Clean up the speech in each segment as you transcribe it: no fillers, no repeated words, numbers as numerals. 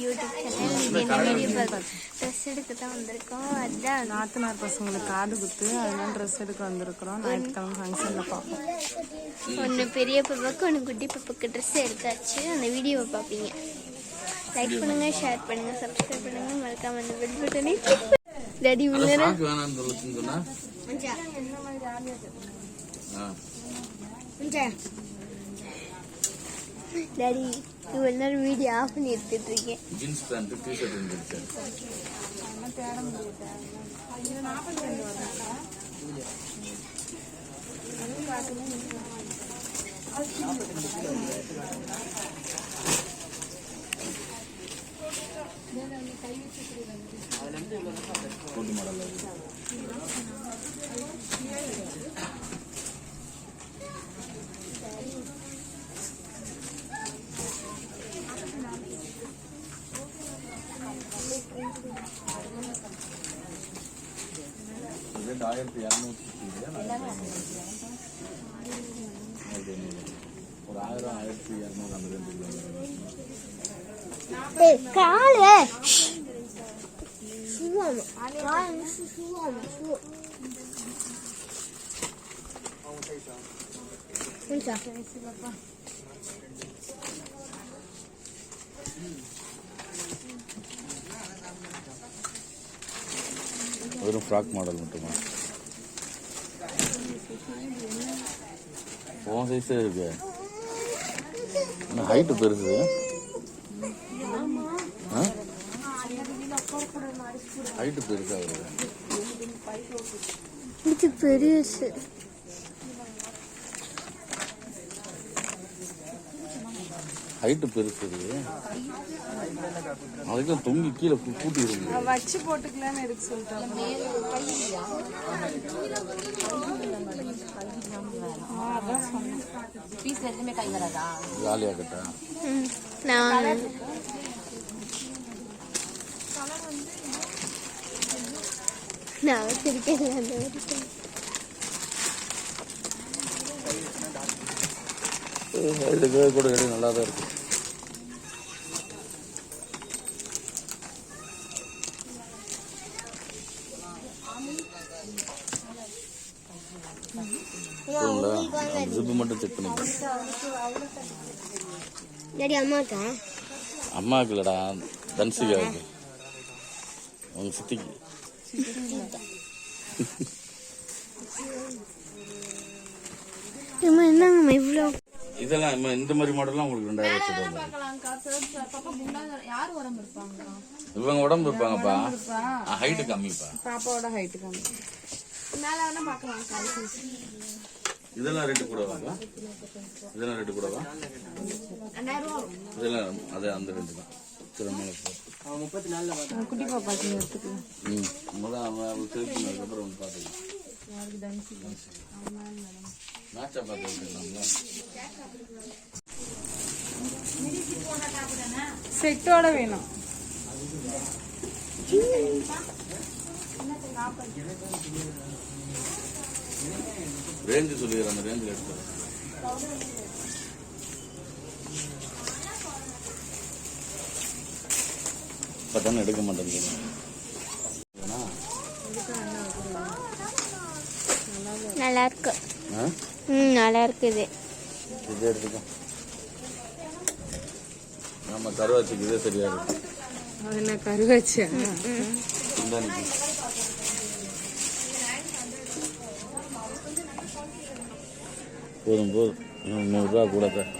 YouTube channel dress எடுக்க தான் வந்திருக்கோம். அதுதான் நாத்தனார் பசங்களுக்கு காது குத்து, அதெல்லாம் ட்ரெஸ் எடுக்க வந்திருக்கிறோம். ஞாயிற்றுக்கிழமை ஃபங்க்ஷனில் பார்ப்போம். ஒன்று பெரிய பாப்பாவுக்கு ஒன்று குட்டி பாப்பாவுக்கு ட்ரெஸ் எடுத்தாச்சு. அந்த வீடியோவை பார்ப்பீங்க. லைக் பண்ணுங்க, ஷேர் பண்ணுங்க, சப்ஸ்கிரைப் பண்ணுங்க, மறக்காம அந்த பெல் பட்டனை டாடி வில்லற டாடி இவ்வளோ நேரம் வீடியோ ஆஃப் பண்ணி எடுத்துட்டு இருக்கேன். ஜீன்ஸ் பேண்ட் டிஷர்ட் இருந்துச்சு. கூட்டு மாடல் இது 1200 ஒரு 1000 1200 அந்த ரெண்டு காலே வெறும் ஃப்ராக் மாடல் மட்டுமா? உன் சைஸே இருக்கு. ஹைட்டு பெருசு. ஹைட்டு பெருசா வருது. இது பெருசு. ஹைட்டு பெருசு. அதுக்கு தொங்கி கீழே கூட்டி இருக்கு. வச்சு போட்டுக்கலான்னு எதுக்கு சொல்லிட்டாங்க? ஜாலியா கட்டா நான் வச்சிருக்கேன். இதுக்கு கூட கிடையாது, நல்லா தான் இருக்கு. ஜிப்பு மட்டும் செக் பண்ணி. அம்மாவுக்கு இல்லடா, தன்சிகாவுக்கு, உங்க சித்திக்கு. என்னங்க இவ்வளோ இதெல்லாம் இந்த மாதிரி மாடல்லாம் உங்களுக்கு 2000 வச்சுருவாங்க. இவங்க உடம்பு இருப்பாங்கப்பா, ஹைட்டு கம்மிப்பா. பாப்பாவோட ஹைட்டு கம்மி. இதெல்லாம் ரேட்டு கூட வாங்க. இதெல்லாம் ரேட்டு கூட வா. இதெல்லாம் அதே அந்த ரேட்டு தான். குட்டி பாப்பாக்கு எடுத்துக்கலாம். அதுக்கப்புறம் பார்த்துக்கலாம். மேட்சா பார்த்துக்கலாங்களா? செட்டோட வேணும். ரேஞ்சு சொல்லிடுறேன், அந்த ரேஞ்சில் எடுத்து. பத்தானே எடுக்க மாட்டேங்குது. நல்லா இருக்கு. நல்லா இருக்குது. இது எடுத்துக்கோ. நம்ம கருவாச்சிக்கு இதே சரியா இருக்கு. அது என்ன கருவாச்சியா? போதும் போதும், 100 ரூபா கூட தான்.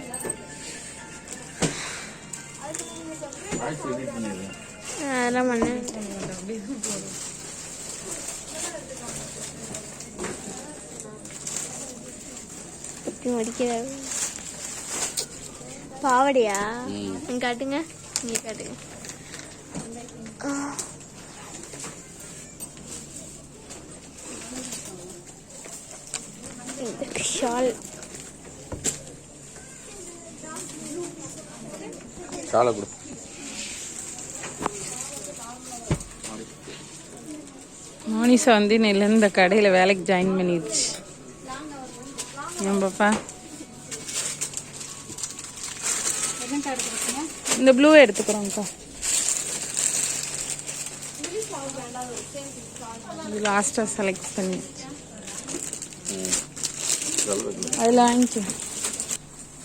பாவடையா? காட்டுங்க, இங்க காட்டுங்க. ஷால் ஷாலை கொடு. மோனிஷா வந்து இன்னிலேருந்து இந்த கடையில் வேலைக்கு ஜாயின் பண்ணிடுச்சு. ஏன் பாப்பா? இந்த ப்ளூ எடுத்துக்கிறோம்க்கா. இது லாஸ்டா செலக்ட் பண்ணி அதில் வாங்கிக்க.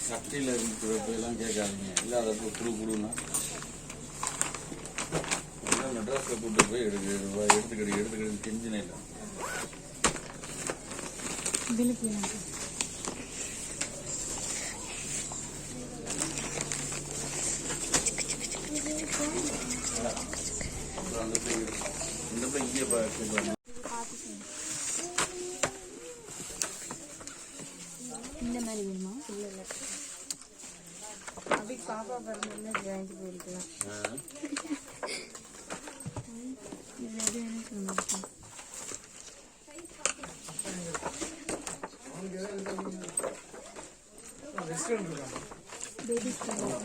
சட்டியில் எல்லாம் கேட்காதீங்க. இல்லை அதை கொடுன்னா மெட்ராஸில் கூப்பிட்டு போய் எடுத்துக்கிட்டு கெஞ்சினே இல்லை. இந்த போய் இங்கே கூப்பிடுவாங்க. இந்த மாதிரி வேணுமா? இல்லை இல்லை, அப்படி பாப்பா பிறந்த ஜாயிண்ட் போயிருக்கலாம்.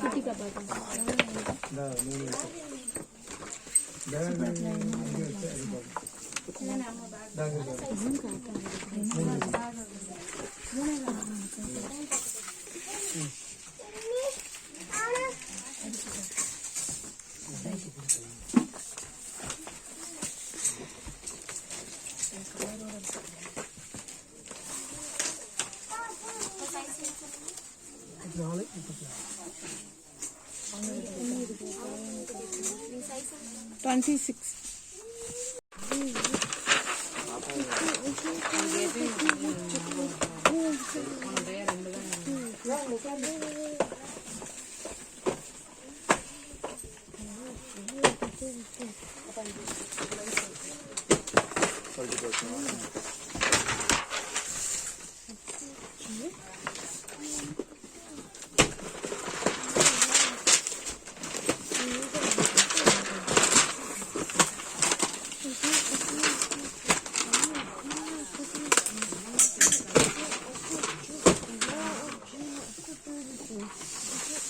குட்டி பாப்பா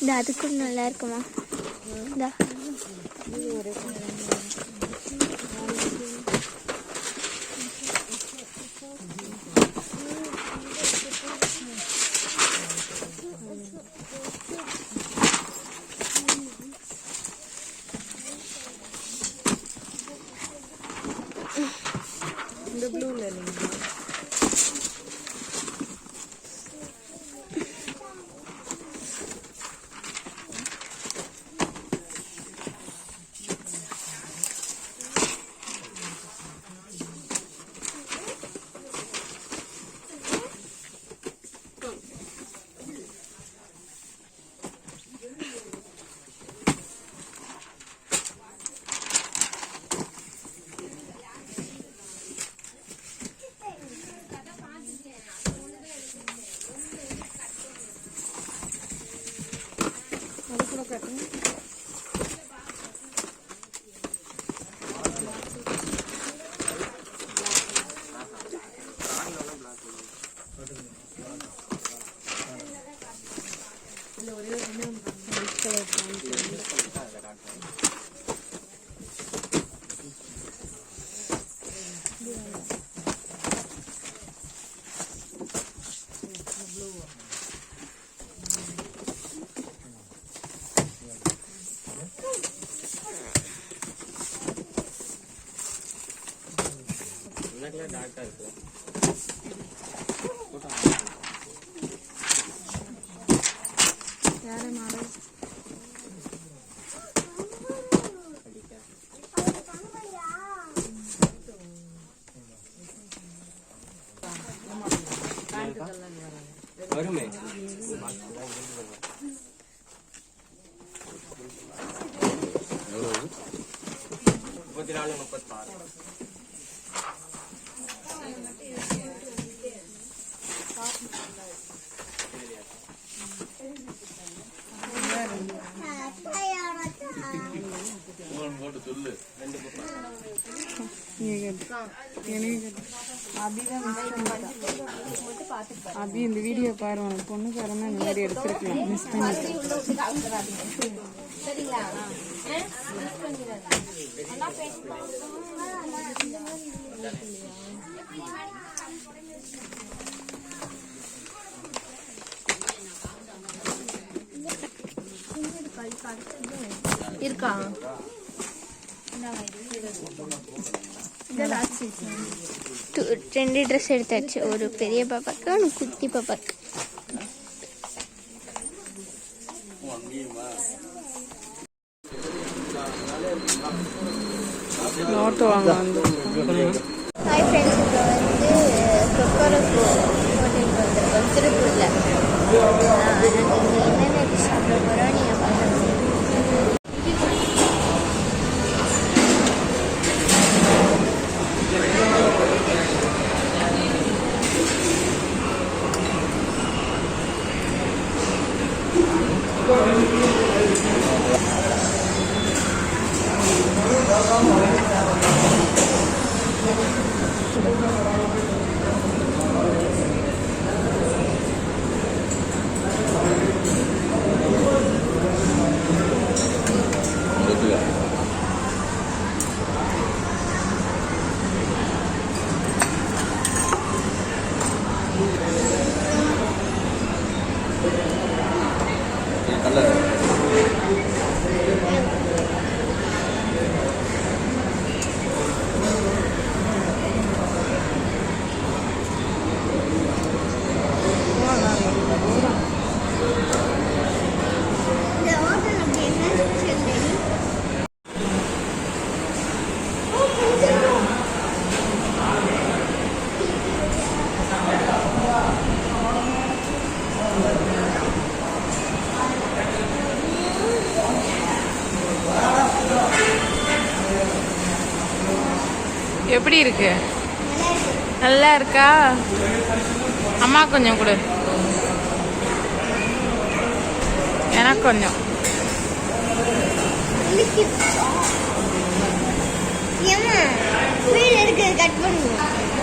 இந்த அதுக்கும் நல்லா இருக்குமா? இந்த ப்ளூல இல்லைங்க. வருமே எவ்வளவு? 34 36. போட்டு சொல்லு. அபி இந்த வீடியோ பாரு, உனக்கு பொண்ணுக்காரனா இந்த மாதிரி எடுத்துருக்கலாம். மிஸ் பண்ணிட்டேன். கழிப்பாடு இருக்கா ரெண்டு ட்ரெஸ் எடுத்தாச்சு, ஒரு பெரிய பாப்பாக்கு ஒரு குட்டி பாப்பாக்கு. நோட்டு வாங்க வந்து ஹாய் ஃப்ரெண்ட்ஸ், இப்போ வந்து கொக்கரக்கோ ஹோட்டலுக்கு வந்திருக்கோம் திருப்பூரில். நாங்கள் இங்கே என்னென்ன சாப்பிட போகிறோம் நீங்கள் பார்க்கலாம். எப்படி இருக்கு? நல்லா இருக்கா? அம்மா கொஞ்சம் கொடு, எனக்கு கொஞ்சம். கட் பண்ணுங்க.